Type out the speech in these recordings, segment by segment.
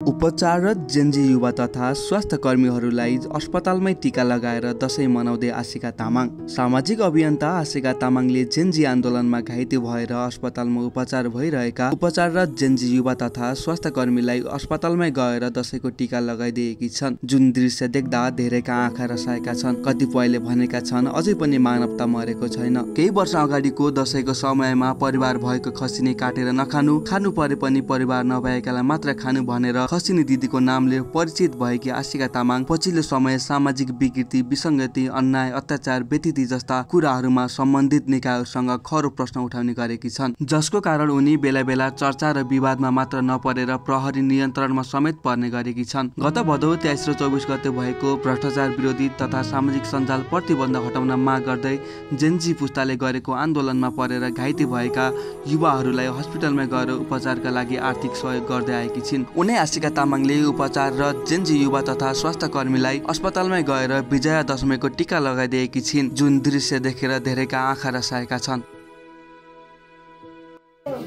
उपचाररत Gen Z युवा तथा स्वास्थ्य कर्मीहरूलाई अस्पतालमै टीका लगाएर दशैं मनाउँदै आशिका तामाङ। सामाजिक अभियन्ता आशिका तामाङले जेन्जी आन्दोलनमा घाइते भएर अस्पतालमा उपचार भइरहेका उपचाररत जेन्जी युवा तथा स्वास्थ्य कर्मीलाई अस्पतालमै गएर दशैंको टीका लगाइदिएकी छन्। जुन दृश्य देख्दा धेरैका आँखा रसाएका छन्। कतिपयले भनेका छन् अझै पनि मानवता मरेको छैन। केही वर्ष अगाडिको दशैंको समयमा परिवार भएको खसी नै काटेर नखानु, खानु परे पनि परिवार नभएकालाई मात्र खानु भनेर खसिनी दिदीको नामले परिचित भएकी आशिका तामाङ पछिल्लो समय सामाजिक विकृति, विसङ्गति, अन्याय, अत्याचार, व्यतिथि जस्ता कुराहरूमा सम्बन्धित निकायहरूसँग खरो प्रश्न उठाउने गरेकी छन्, जसको कारण उनी बेला बेला चर्चा र विवादमा मात्र नपरेर प्रहरी नियन्त्रणमा समेत पर्ने गरेकी छन्। गत भदौ 23 र 24 गते भएको भ्रष्टाचार विरोधी तथा सामाजिक सञ्जाल प्रतिबन्ध हटाउन माग गर्दै जेन्जी पुस्ताले गरेको आन्दोलनमा परेर घाइते भएका युवाहरूलाई हस्पिटलमा गएर उपचारका लागि आर्थिक सहयोग गर्दै आएकी छिन्। उनै आशिका तामाङले उपचार र जेन्जी युवा तथा स्वास्थ्य कर्मीलाई अस्पतालमै गएर विजया दशमीको टीका लगाइदिएकी छिन्। जुन दृश्य देखेर धेरैका आँखा रसाएका छन्।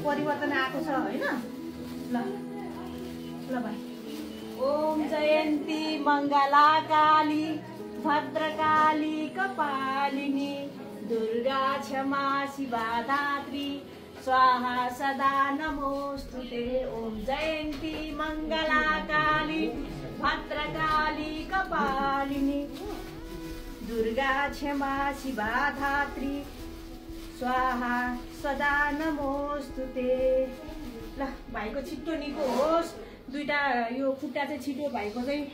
परिवर्तन आएको छ हैन। ल भाइ। ओम जयन्ती मङ्गला काली भद्रकाली कपालिनी दुर्गा क्षमा शिवा धात्री स्वाहा सदा नमोस्तुते। ओम जयन्ती मङ्गला काली भद्रकाली कपालिनी दुर्गा क्षमा शिवा धात्री स्वाहा सदा नमोस्तुते। ल भाइको छिट्टो निको होस्। दुईटा यो खुट्टा चाहिँ छिटो भाइको चाहिँ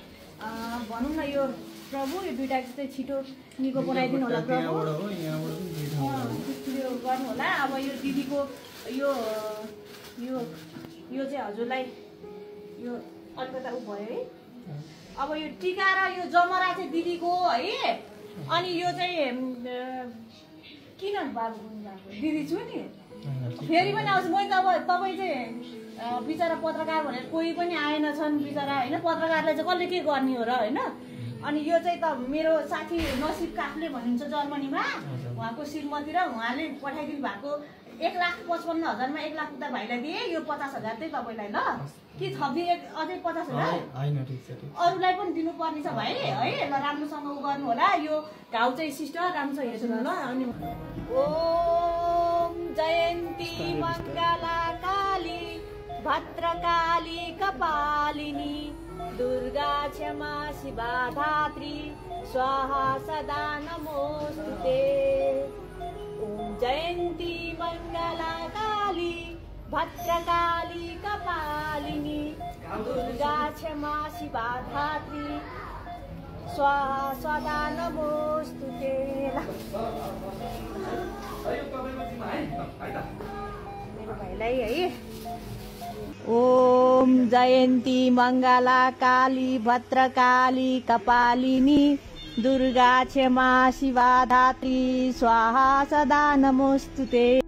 भनौँ न यो प्रभु यो दुईटा चाहिँ छिटो निको बनाइदिनु होला प्रभु। यो गर्नु होला। अब यो दिदीको यो यो यो चाहिँ हजुरलाई यो अलिकता उ भयो है। अब यो टीका र यो जमरा चाहिँ दिदीको है। अनि यो चाहिँ किन बाबु भएको दिदी छु नि फेरि पनि आउँछु। मैले त अब तपाईँ चाहिँ बिचरा पत्रकार भनेर कोही पनि आएन छन् बिचरा होइन। पत्रकारले चाहिँ कसले के गर्ने हो र होइन। अनि यो चाहिँ त मेरो साथी नसिब काफले भन्नुहुन्छ जर्मनीमा, उहाँको श्रीमती र उहाँले पठाइदिनु भएको 1,55,000 मा 1 लाख पुग्दा भाइलाई दिए। यो 50,000 चाहिँ तपाईँलाई ल कि थपिदिए अझै 50,000 अरूलाई पनि दिनुपर्ने छ भाइ है। ल राम्रोसँग उ गर्नु होला। यो घाउ चाहिँ सिस्टर राम्रो हेर्नु ल। अनि ओम जयन्ती मङ्गला काली भद्रकाली कपालिनी दुर्गा क्षमा शिवा धात्री स्वाहा सदा नमोस्तुते। ओम जयन्ती मङ्गला काली भद्रकाली कपालिनी दुर्गा क्षमा शिवा धात्री स्वाहा सदा नमोस्तुते। मेरो भाइलाई है। ओम जयन्ती मङ्गला काली भद्रकाली कपालिनी दुर्गा क्षमा शिवा धात्री स्वाहा सदा नमोस्तुते।